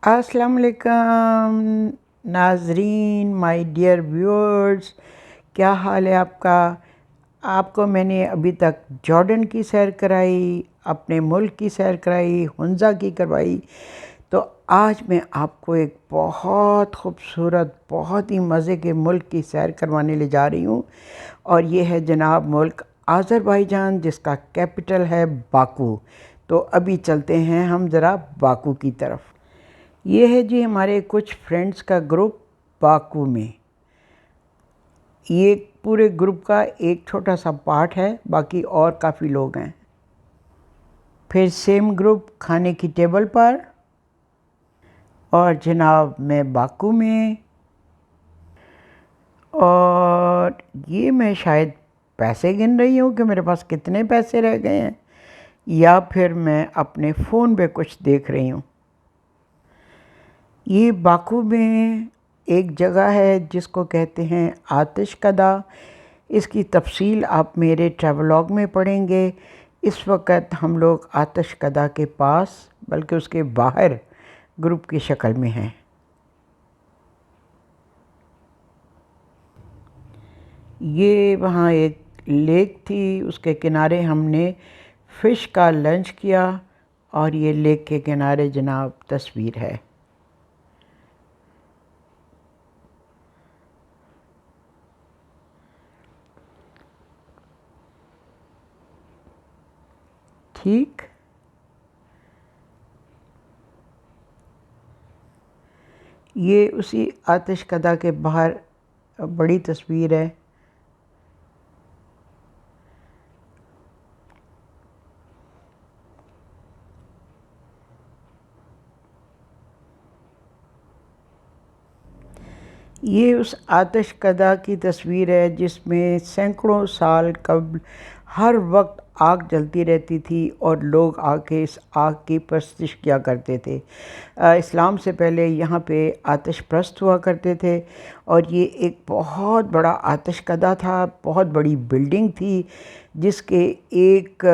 अस्सलाम वालेकुम नाजरीन, माय डियर व्यूअर्स, क्या हाल है आपका। आपको मैंने अभी तक जॉर्डन की सैर कराई, अपने मुल्क की सैर कराई, हुंज़ा की करवाई। तो आज मैं आपको एक बहुत ख़ूबसूरत, बहुत ही मज़े के मुल्क की सैर करवाने ले जा रही हूँ। और ये है जनाब मुल्क आज़रबाईजान, जिसका कैपिटल है बाकू। तो अभी चलते हैं हम ज़रा बाकू की तरफ। ये है जी हमारे कुछ फ्रेंड्स का ग्रुप बाकू में। ये पूरे ग्रुप का एक छोटा सा पार्ट है, बाकी और काफ़ी लोग हैं। फिर सेम ग्रुप खाने की टेबल पर, और जनाब मैं बाकू में। और ये मैं शायद पैसे गिन रही हूँ कि मेरे पास कितने पैसे रह गए हैं, या फिर मैं अपने फ़ोन पे कुछ देख रही हूँ। ये बाकू में एक जगह है जिसको कहते हैं आतिश कदा। इसकी तफसील आप मेरे ट्रैवलॉग में पढ़ेंगे। इस वक्त हम लोग आतिश कदा के पास, बल्कि उसके बाहर ग्रुप की शक्ल में हैं। ये वहाँ एक लेक थी, उसके किनारे हमने फ़िश का लंच किया, और ये लेक के किनारे जनाब तस्वीर है। ठीक, ये उसी आतिश कदा के बाहर बड़ी तस्वीर है। ये उस आतिश कदा की तस्वीर है जिसमें सैकड़ों साल कबल हर वक्त आग जलती रहती थी, और लोग आके इस आग की परस्तिश किया करते थे। इस्लाम से पहले यहाँ पे आतिश परस्त हुआ करते थे, और ये एक बहुत बड़ा आतिश कदा था, बहुत बड़ी बिल्डिंग थी, जिसके एक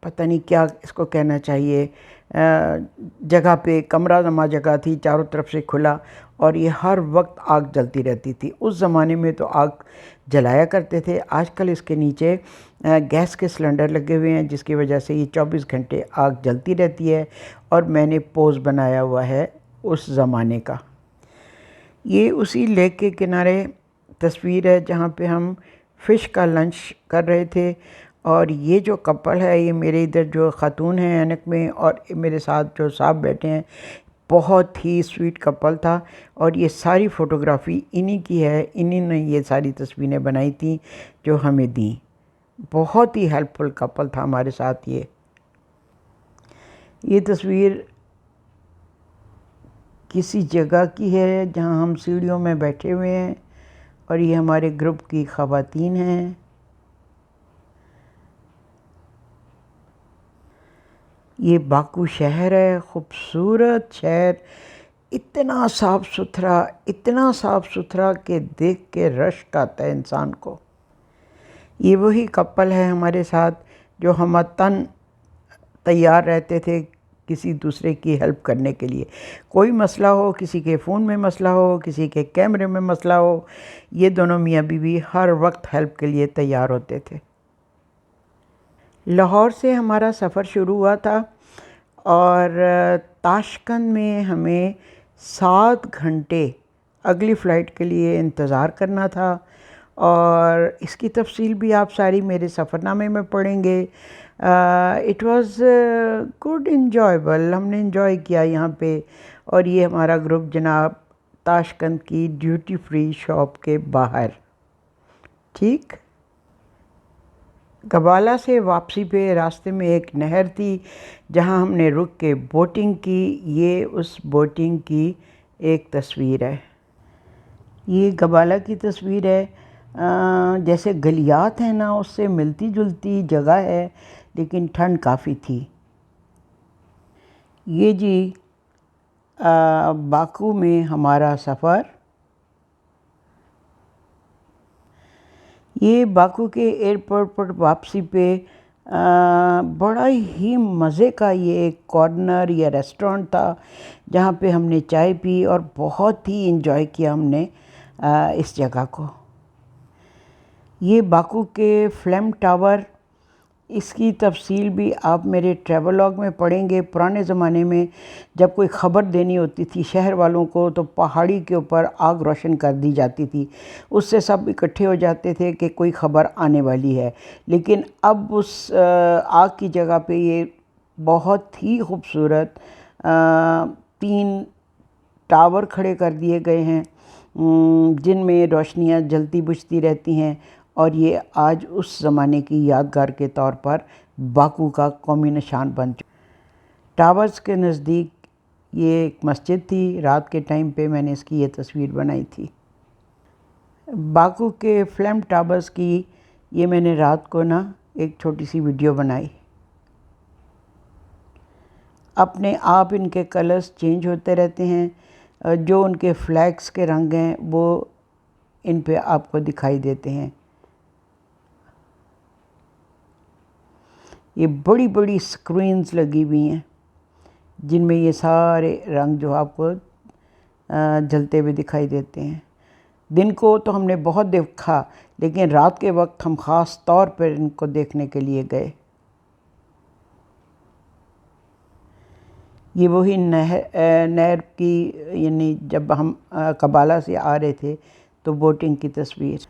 पता नहीं क्या इसको कहना चाहिए, जगह पे कमरा नमा जगह थी, चारों तरफ से खुला, और ये हर वक्त आग जलती रहती थी। उस ज़माने में तो आग जलाया करते थे। आजकल इसके नीचे गैस के सिलेंडर लगे हुए हैं, जिसकी वजह से ये 24 घंटे आग जलती रहती है। और मैंने पोज़ बनाया हुआ है उस ज़माने का। ये उसी लेक के किनारे तस्वीर है जहाँ पे हम फ़िश का लंच कर रहे थे। और ये जो कपल है, ये मेरे इधर जो ख़ातून है ऐनक में, और मेरे साथ जो साहब बैठे हैं, बहुत ही स्वीट कपल था। और ये सारी फ़ोटोग्राफ़ी इन्हीं की है, इन्हीं ने ये सारी तस्वीरें बनाई थी जो हमें दी। बहुत ही हेल्पफुल कपल था हमारे साथ। ये तस्वीर किसी जगह की है जहाँ हम सीढ़ियों में बैठे हुए हैं, और ये हमारे ग्रुप की ख़वातीन हैं। ये बाकू शहर है, ख़ूबसूरत शहर, इतना साफ़ सुथरा, इतना साफ़ सुथरा कि देख के रश आता है इंसान को। ये वही कपल है हमारे साथ जो हम तन तैयार रहते थे किसी दूसरे की हेल्प करने के लिए। कोई मसला हो, किसी के फ़ोन में मसला हो, किसी के कैमरे में मसला हो, ये दोनों मियाँ बीवी हर वक्त हेल्प के लिए तैयार होते थे। लाहौर से हमारा सफ़र शुरू हुआ था, और ताशकंद में हमें 7 घंटे अगली फ़्लाइट के लिए इंतज़ार करना था। और इसकी तफसील भी आप सारी मेरे सफ़रनामे में पढ़ेंगे। इट वाज़ गुड इंजॉयबल, हमने इंजॉय किया यहाँ पे। और ये हमारा ग्रुप जनाब ताशकंद की ड्यूटी फ्री शॉप के बाहर। ठीक, गबाला से वापसी पे रास्ते में एक नहर थी जहाँ हमने रुक के बोटिंग की। ये उस बोटिंग की एक तस्वीर है। ये गबाला की तस्वीर है। जैसे गलियात है ना, उससे मिलती जुलती जगह है, लेकिन ठंड काफ़ी थी। ये जी बाकू में हमारा सफ़र। ये बाकू के एयरपोर्ट पर वापसी पे बड़ा ही मज़े का ये एक कॉर्नर या रेस्टोरेंट था जहाँ पे हमने चाय पी और बहुत ही इन्जॉय किया हमने इस जगह को। ये बाकू के फ्लेम टावर, इसकी तफसील भी आप मेरे ट्रैवलॉग में पढ़ेंगे। पुराने ज़माने में जब कोई ख़बर देनी होती थी शहर वालों को तो पहाड़ी के ऊपर आग रोशन कर दी जाती थी, उससे सब इकट्ठे हो जाते थे कि कोई ख़बर आने वाली है। लेकिन अब उस आग की जगह पे ये बहुत ही खूबसूरत 3 टावर खड़े कर दिए गए हैं जिनमें रोशनियाँ जलती बुझती रहती हैं, और ये आज उस ज़माने की यादगार के तौर पर बाकू का कौमी निशान बन चुका। टावर्स के नज़दीक ये एक मस्जिद थी। रात के टाइम पे मैंने इसकी ये तस्वीर बनाई थी। बाकू के फ्लेम टावर्स की ये मैंने रात को ना एक छोटी सी वीडियो बनाई। अपने आप इनके कलर्स चेंज होते रहते हैं, जो उनके फ्लैग्स के रंग हैं वो इन पे आपको दिखाई देते हैं। ये बड़ी बड़ी स्क्रीन्स लगी हुई हैं जिनमें ये सारे रंग जो आपको जलते हुए दिखाई देते हैं। दिन को तो हमने बहुत देखा, लेकिन रात के वक्त हम ख़ास तौर पर इनको देखने के लिए गए। ये वही नहर की, यानी जब हम कबाला से आ रहे थे तो बोटिंग की तस्वीर।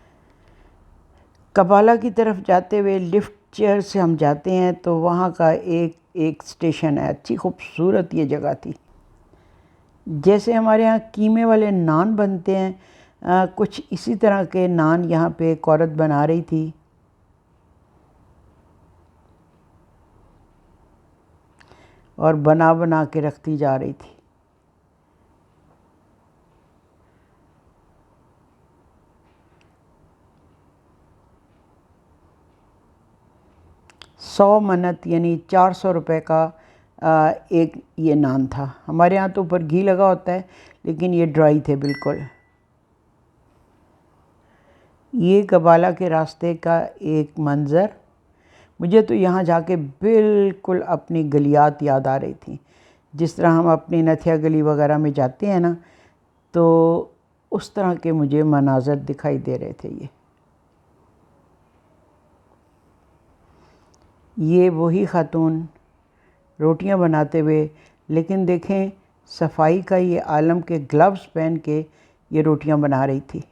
कबाला की तरफ जाते हुए लिफ्ट चेयर से हम जाते हैं तो वहाँ का एक स्टेशन है। अच्छी खूबसूरत ये जगह थी। जैसे हमारे यहाँ कीमे वाले नान बनते हैं, कुछ इसी तरह के नान यहाँ पे एक औरत बना रही थी। और बना बना के रखती जा रही थी। सौ मन्नत यानी 400 रुपये का एक ये नान था। हमारे यहाँ तो ऊपर घी लगा होता है, लेकिन ये ड्राई थे बिल्कुल। ये कबाला के रास्ते का एक मंज़र, मुझे तो यहाँ जाके बिल्कुल अपनी गलियात याद आ रही थी। जिस तरह हम अपनी नथिया गली वगैरह में जाते हैं ना, तो उस तरह के मुझे मनाज़र दिखाई दे रहे थे। ये वही ख़ातून रोटियां बनाते हुए, लेकिन देखें सफाई का ये आलम के ग्लव्स पहन के ये रोटियां बना रही थी।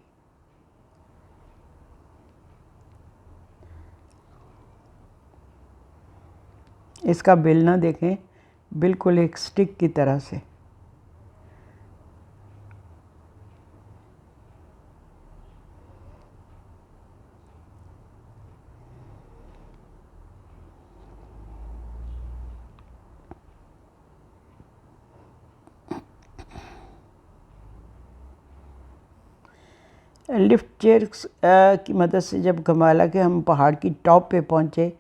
इसका बेलना देखें, बिल्कुल एक स्टिक की तरह से। लिफ्ट चेयर्स की मदद से जब कबाला के हम पहाड़ की टॉप पे पहुँचे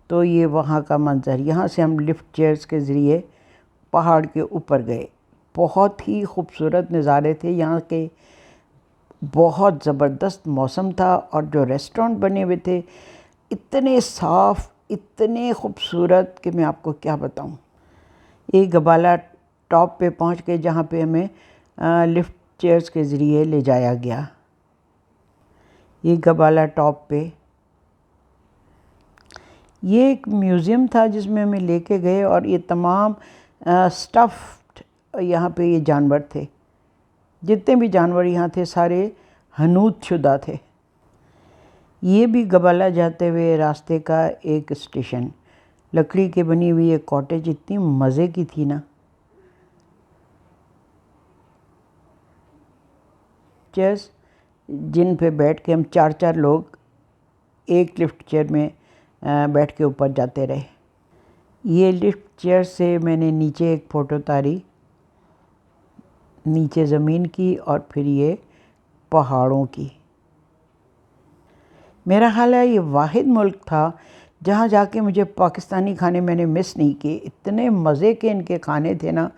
तो ये वहाँ का मंज़र, यहाँ से हम लिफ्ट चेयर्स के ज़रिए पहाड़ के ऊपर गए। बहुत ही खूबसूरत नज़ारे थे यहाँ के, बहुत ज़बरदस्त मौसम था, और जो रेस्टोरेंट बने हुए थे इतने साफ़, इतने खूबसूरत कि मैं आपको क्या बताऊँ। ये गबाला टॉप पे पहुँच के जहाँ पे हमें लिफ्ट चेयर्स के ज़रिए ले जाया गया। ये गबाला टॉप पे ये एक म्यूज़ियम था जिसमें हमें लेके गए, और ये तमाम स्टफ़्ड यहाँ पे ये जानवर थे। जितने भी जानवर यहाँ थे सारे हनूत शुदा थे। ये भी गबाला जाते हुए रास्ते का एक स्टेशन, लकड़ी की बनी हुई एक कॉटेज, इतनी मज़े की थी ना। चेयर्स जिन पे बैठ के हम 4-4 लोग एक लिफ्ट चेयर में बैठ के ऊपर जाते रहे। ये लिफ्ट चेयर से मैंने नीचे एक फ़ोटो उतारी, नीचे ज़मीन की और फिर ये पहाड़ों की। मेरा ख़्याल है ये वाहिद मुल्क था जहाँ जाके मुझे पाकिस्तानी खाने मैंने मिस नहीं किए। इतने मज़े के इनके खाने थे ना,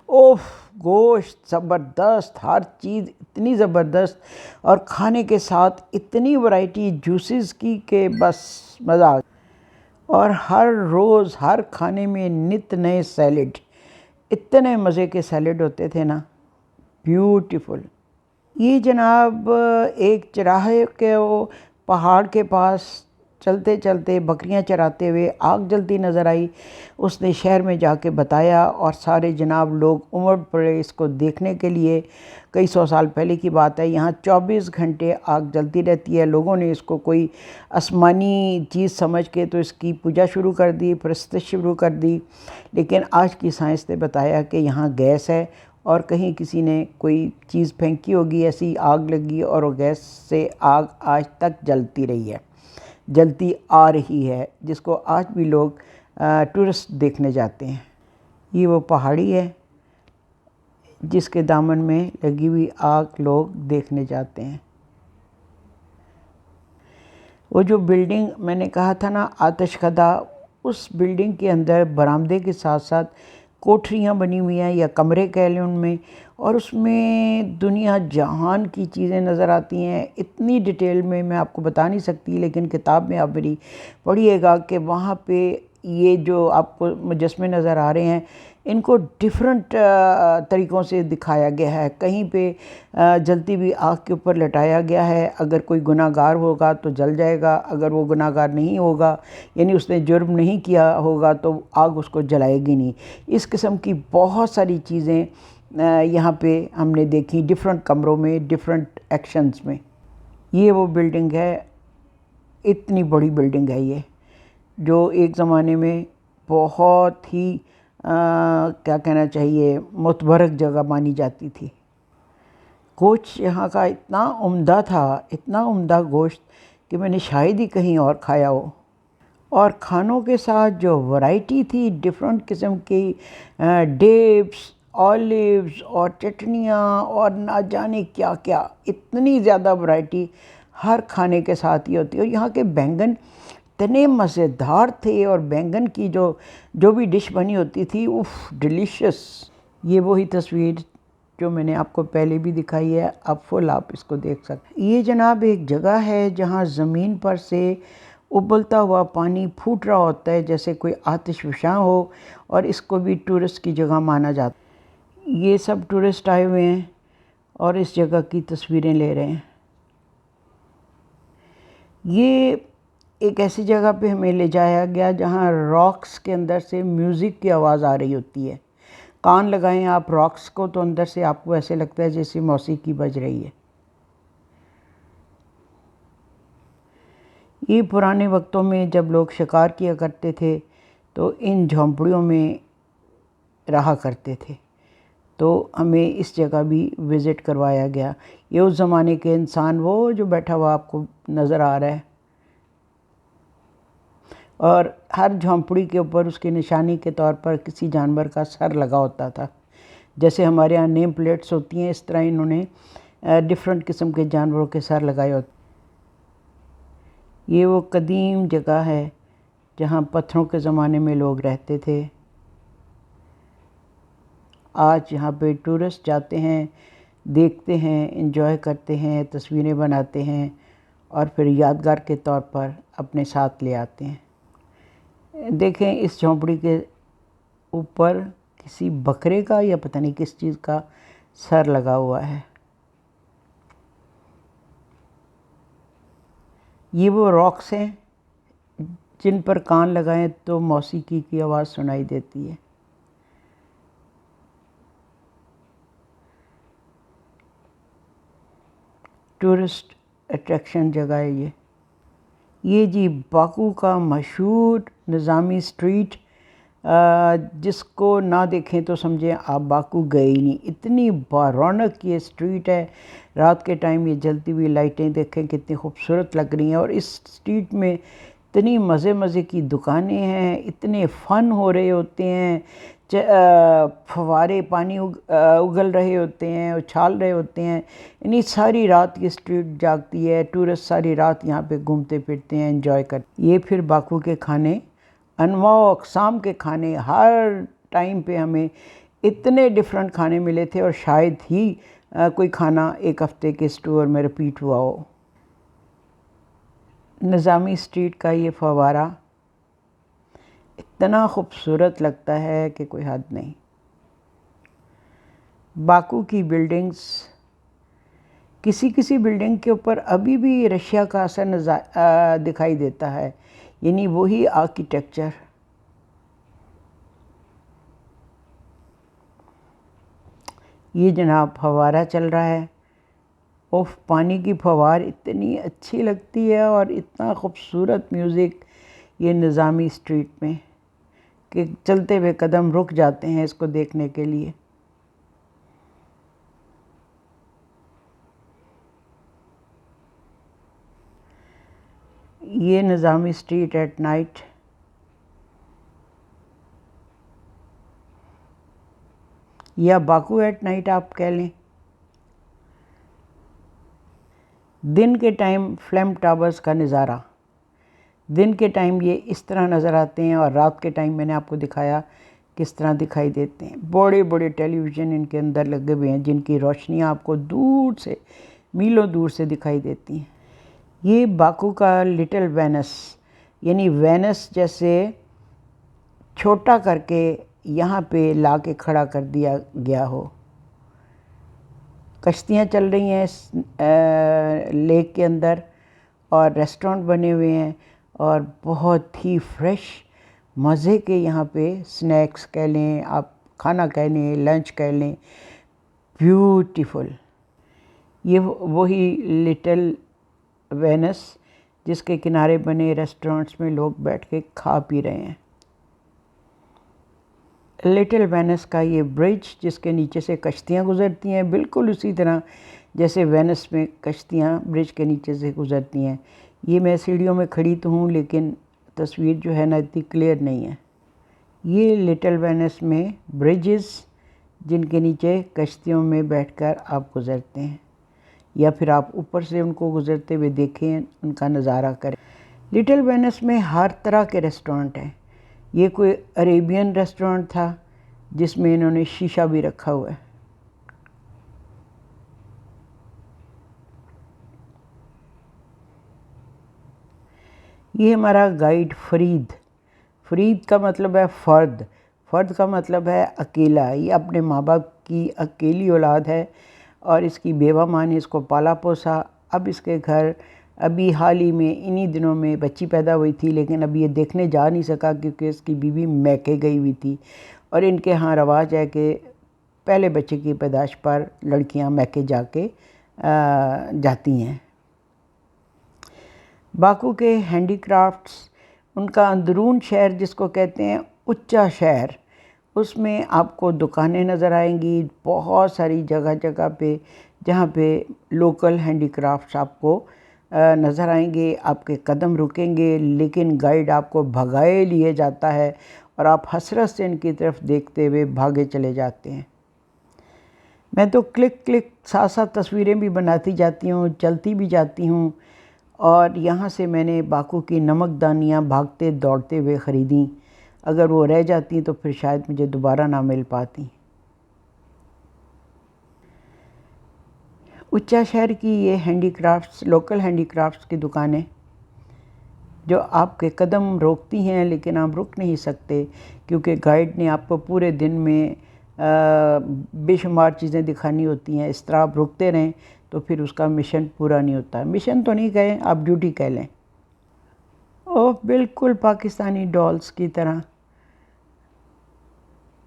ओफ, गोश्त ज़बरदस्त, हर चीज़ इतनी ज़बरदस्त, और खाने के साथ इतनी वैरायटी जूसेस की कि बस मज़ा आ गया। और हर रोज़ हर खाने में नित नए सैलेड, इतने मज़े के सैलेड होते थे ना, ब्यूटीफुल। ये जनाब एक चराहे के वो पहाड़ के पास चलते चलते बकरियां चराते हुए आग जलती नज़र आई। उसने शहर में जाके बताया और सारे जनाब लोग उमड़ पड़े इसको देखने के लिए। कई सौ साल पहले की बात है, यहाँ 24 घंटे आग जलती रहती है। लोगों ने इसको कोई आसमानी चीज़ समझ के तो इसकी पूजा शुरू कर दी, परस्तिश शुरू कर दी। लेकिन आज की साइंस ने बताया कि यहाँ गैस है और कहीं किसी ने कोई चीज़ फेंकी होगी, ऐसी आग लगी और वो गैस से आग आज तक जलती रही है, जलती आ रही है, जिसको आज भी लोग टूरिस्ट देखने जाते हैं। ये वो पहाड़ी है जिसके दामन में लगी हुई आग लोग देखने जाते हैं। वो जो बिल्डिंग मैंने कहा था ना आतिशकदा, उस बिल्डिंग के अंदर बरामदे के साथ साथ कोठरियाँ बनी हुई हैं या कमरे कह लें उनमें, और उसमें दुनिया जहान की चीज़ें नज़र आती हैं। इतनी डिटेल में मैं आपको बता नहीं सकती, लेकिन किताब में आप मेरी पढ़िएगा कि वहाँ पे ये जो आपको मुजस्मे नज़र आ रहे हैं, इनको डिफरेंट तरीक़ों से दिखाया गया है। कहीं पे जलती हुई आग के ऊपर लटाया गया है, अगर कोई गुनाहगार होगा तो जल जाएगा, अगर वो गुनाहगार नहीं होगा यानी उसने जुर्म नहीं किया होगा तो आग उसको जलाएगी नहीं। इस किस्म की बहुत सारी चीज़ें यहाँ पे हमने देखी डिफरेंट कमरों में, डिफरेंट एक्शंस में। ये वो बिल्डिंग है, इतनी बड़ी बिल्डिंग है ये, जो एक ज़माने में बहुत ही क्या कहना चाहिए मुतबरक जगह मानी जाती थी। गोश्त यहाँ का इतना उम्दा था, इतना उम्दा गोश्त कि मैंने शायद ही कहीं और खाया हो। और खानों के साथ जो वैरायटी थी डिफरेंट किस्म की डेप्स, ऑलिव्स और चटनियाँ और ना जाने क्या क्या, इतनी ज़्यादा वैरायटी हर खाने के साथ ही होती है। और यहाँ के बैंगन इतने मज़ेदार थे, और बैंगन की जो भी डिश बनी होती थी, उफ़ डिलीशियस। ये वही तस्वीर जो मैंने आपको पहले भी दिखाई है, अब फुल आप इसको देख सकते हैं। ये जनाब एक जगह है जहाँ ज़मीन पर से उबलता हुआ पानी फूट रहा होता है जैसे कोई आतिशफ़शां हो, और इसको भी टूरिस्ट की जगह माना जाता है। ये सब टूरिस्ट आए हुए हैं और इस जगह की तस्वीरें ले रहे हैं। ये एक ऐसी जगह पे हमें ले जाया गया जहाँ रॉक्स के अंदर से म्यूज़िक की आवाज़ आ रही होती है। कान लगाएं आप रॉक्स को तो अंदर से आपको ऐसे लगता है जैसे मौसीकी बज रही है। ये पुराने वक्तों में जब लोग शिकार किया करते थे तो इन झोंपड़ियों में रहा करते थे, तो हमें इस जगह भी विज़िट करवाया गया। ये उस ज़माने के इंसान, वो जो बैठा हुआ आपको नज़र आ रहा है, और हर झोंपड़ी के ऊपर उसकी निशानी के तौर पर किसी जानवर का सर लगा होता था। जैसे हमारे यहाँ नेम प्लेट्स होती हैं, इस तरह इन्होंने डिफरेंट किस्म के जानवरों के सर लगाए होते। ये वो कदीम जगह है जहाँ पत्थरों के ज़माने में लोग रहते थे। आज यहाँ पे टूरिस्ट जाते हैं, देखते हैं, एंजॉय करते हैं, तस्वीरें बनाते हैं और फिर यादगार के तौर पर अपने साथ ले आते हैं। देखें इस झोंपड़ी के ऊपर किसी बकरे का या पता नहीं किस चीज़ का सर लगा हुआ है। ये वो रॉक्स हैं जिन पर कान लगाएं तो मौसीकी की आवाज़ सुनाई देती है। टूरिस्ट अट्रैक्शन जगह है ये जी बाकू का मशहूर निज़ामी स्ट्रीट, जिसको ना देखें तो समझें आप बाकू गए ही नहीं। इतनी बारौनक ये स्ट्रीट है, रात के टाइम ये जलती हुई लाइटें देखें कितनी खूबसूरत लग रही हैं। और इस स्ट्रीट में इतनी मज़े की दुकानें हैं, इतने फ़न हो रहे होते हैं, फव्वारे पानी उगल रहे होते हैं, उछाल रहे होते हैं। यानी सारी रात ये स्ट्रीट जागती है, टूरिस्ट सारी रात यहाँ पे घूमते फिरते हैं, एंजॉय करते। ये फिर बाकू के खाने, अनवा अक़साम के खाने, हर टाइम पे हमें इतने डिफरेंट खाने मिले थे और शायद ही कोई खाना एक हफ़्ते के इस टूर में रिपीट हुआ हो। निज़ामी स्ट्रीट का ये फव्वारा इतना खूबसूरत लगता है कि कोई हद नहीं। बाकू की बिल्डिंग्स, किसी किसी बिल्डिंग के ऊपर अभी भी रशिया का असर दिखाई देता है, यानी वही आर्किटेक्चर। ये जनाब फव्वारा चल रहा है। उफ, पानी की फव्वार इतनी अच्छी लगती है और इतना खूबसूरत म्यूज़िक ये निज़ामी स्ट्रीट में कि चलते हुए कदम रुक जाते हैं इसको देखने के लिए। ये निज़ामी स्ट्रीट एट नाइट। या बाकू एट नाइट आप कह लें। दिन के टाइम फ्लेम टावर्स का नज़ारा, दिन के टाइम ये इस तरह नज़र आते हैं और रात के टाइम मैंने आपको दिखाया किस तरह दिखाई देते हैं। बड़े बड़े टेलीविज़न इनके अंदर लगे हुए हैं जिनकी रोशनियाँ आपको दूर से, मीलों दूर से दिखाई देती हैं। ये बाकू का लिटिल वेनिस, यानी वेनिस जैसे छोटा करके यहाँ पे ला के खड़ा कर दिया गया हो। कश्तियाँ चल रही हैं इस लेक के अंदर और रेस्टोरेंट बने हुए हैं और बहुत ही फ्रेश मज़े के यहाँ पे स्नैक्स कह लें, आप खाना कह लें, लंच कह लें, ब्यूटीफुल। ये वही लिटिल वेनिस जिसके किनारे बने रेस्टोरेंट्स में लोग बैठ के खा पी रहे हैं। लिटिल वेनिस का ये ब्रिज जिसके नीचे से कश्तियाँ गुज़रती हैं, बिल्कुल उसी तरह जैसे वेनिस में कश्तियाँ ब्रिज के नीचे से गुज़रती हैं। ये मैं सीढ़ियों में खड़ी तो हूँ लेकिन तस्वीर जो है ना इतनी क्लियर नहीं है। ये लिटिल वेनिस में ब्रिजेस जिनके नीचे कश्तियों में बैठकर आप गुज़रते हैं या फिर आप ऊपर से उनको गुज़रते हुए देखें, उनका नज़ारा करें। लिटिल वेनिस में हर तरह के रेस्टोरेंट हैं। ये कोई अरेबियन रेस्टोरेंट था जिसमें इन्होंने शीशा भी रखा हुआ है। ये हमारा गाइड फरीद। फरीद का मतलब है फ़र्द, फ़र्द का मतलब है अकेला। ये अपने माँ बाप की अकेली औलाद है और इसकी बेवा माँ ने इसको पाला पोसा। अब इसके घर अभी हाल ही में इन्हीं दिनों में बच्ची पैदा हुई थी, लेकिन अभी ये देखने जा नहीं सका क्योंकि इसकी बीवी मैके गई हुई थी और इनके यहाँ रवाज है कि पहले बच्चे की पैदाइश पर लड़कियाँ मैके जाके जाती हैं। बाकू के हैंडीक्राफ्ट्स, उनका अंदरून शहर जिसको कहते हैं उच्चा शहर, उसमें आपको दुकानें नज़र आएंगी बहुत सारी जगह जगह पे जहाँ पे लोकल हैंडीक्राफ्ट्स आपको नज़र आएंगे। आपके कदम रुकेंगे लेकिन गाइड आपको भगाए लिए जाता है और आप हसरत से इनकी तरफ देखते हुए भागे चले जाते हैं। मैं तो क्लिक क्लिक साथ साथ तस्वीरें भी बनाती जाती हूँ, चलती भी जाती हूँ और यहाँ से मैंने बाकू की नमकदानियाँ भागते दौड़ते हुए ख़रीदी। अगर वो रह जाती तो फिर शायद मुझे दोबारा ना मिल पाती। उच्चा शहर की ये हैंडीक्राफ्ट्स, लोकल हैंडीक्राफ्ट्स की दुकानें जो आपके कदम रोकती हैं लेकिन आप रुक नहीं सकते क्योंकि गाइड ने आपको पूरे दिन में बेशुमार चीज़ें दिखानी होती हैं। इस तरह आप रुकते रहें तो फिर उसका मिशन पूरा नहीं होता। मिशन तो नहीं कहें, आप ड्यूटी कह लें। ओह, बिल्कुल पाकिस्तानी डॉल्स की तरह,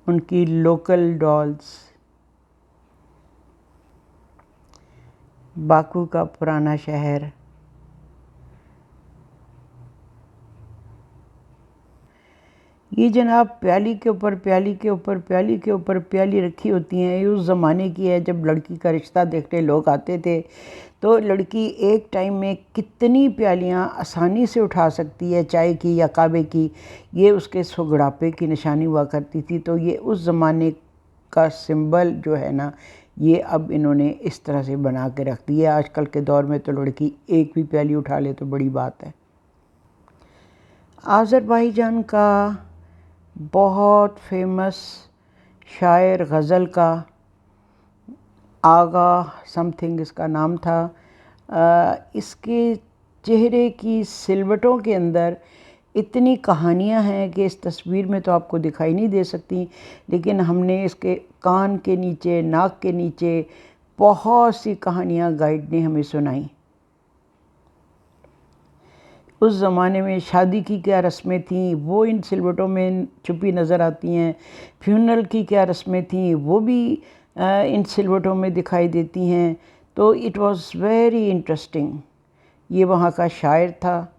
उनकी लोकल डॉल्स। बाकू का पुराना शहर, ये जनाब प्याली के ऊपर प्याली के ऊपर प्याली के ऊपर प्याली रखी होती हैं। ये उस ज़माने की है जब लड़की का रिश्ता देखने लोग आते थे तो लड़की एक टाइम में कितनी प्यालियाँ आसानी से उठा सकती है, चाय की या कावे की, ये उसके सुगड़ापे की निशानी हुआ करती थी। तो ये उस ज़माने का सिंबल जो है ना, ये अब इन्होंने इस तरह से बना के रख दिया। आजकल के दौर में तो लड़की एक भी प्याली उठा ले तो बड़ी बात है। आज़रबाईजान का बहुत फेमस शायर गज़ल का आगा समथिंग इसका नाम था। इसके चेहरे की सिलवटों के अंदर इतनी कहानियाँ हैं कि इस तस्वीर में तो आपको दिखाई नहीं दे सकती, लेकिन हमने इसके कान के नीचे, नाक के नीचे बहुत सी कहानियाँ गाइड ने हमें सुनाई। उस ज़माने में शादी की क्या रस्में थीं वो इन सिलवटों में छुपी नज़र आती हैं। फ्यूनरल की क्या रस्में थीं वो भी इन सिलवटों में दिखाई देती हैं। तो इट वाज़ वेरी इंटरेस्टिंग। ये वहाँ का शायर था।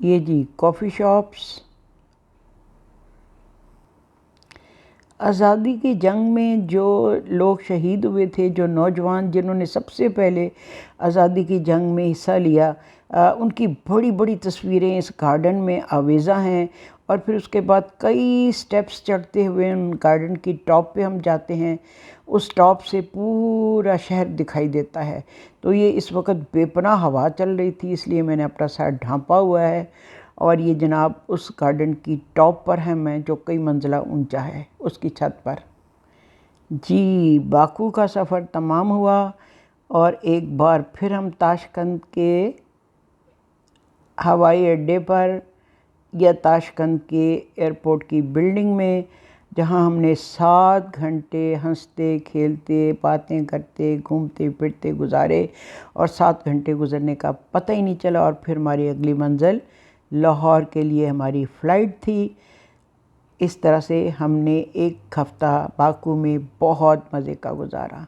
ये जी कॉफ़ी शॉप्स। आज़ादी की जंग में जो लोग शहीद हुए थे, जो नौजवान जिन्होंने सबसे पहले आज़ादी की जंग में हिस्सा लिया, उनकी बड़ी बड़ी तस्वीरें इस गार्डन में आवेज़ा हैं। और फिर उसके बाद कई स्टेप्स चढ़ते हुए उन गार्डन की टॉप पे हम जाते हैं। उस टॉप से पूरा शहर दिखाई देता है। तो ये इस वक्त बेपनाह हवा चल रही थी, इसलिए मैंने अपना सर ढांपा हुआ है। और ये जनाब उस गार्डन की टॉप पर है मैं, जो कई मंजिला ऊंचा है, उसकी छत पर। जी बाकू का सफ़र तमाम हुआ और एक बार फिर हम ताशकंद के हवाई अड्डे पर या ताशकंद के एयरपोर्ट की बिल्डिंग में, जहां हमने 7 घंटे हंसते खेलते बातें करते घूमते फिरते गुजारे और 7 घंटे गुजरने का पता ही नहीं चला। और फिर हमारी अगली मंजिल लाहौर के लिए हमारी फ़्लाइट थी। इस तरह से हमने एक हफ़्ता बाकू में बहुत मज़े का गुजारा।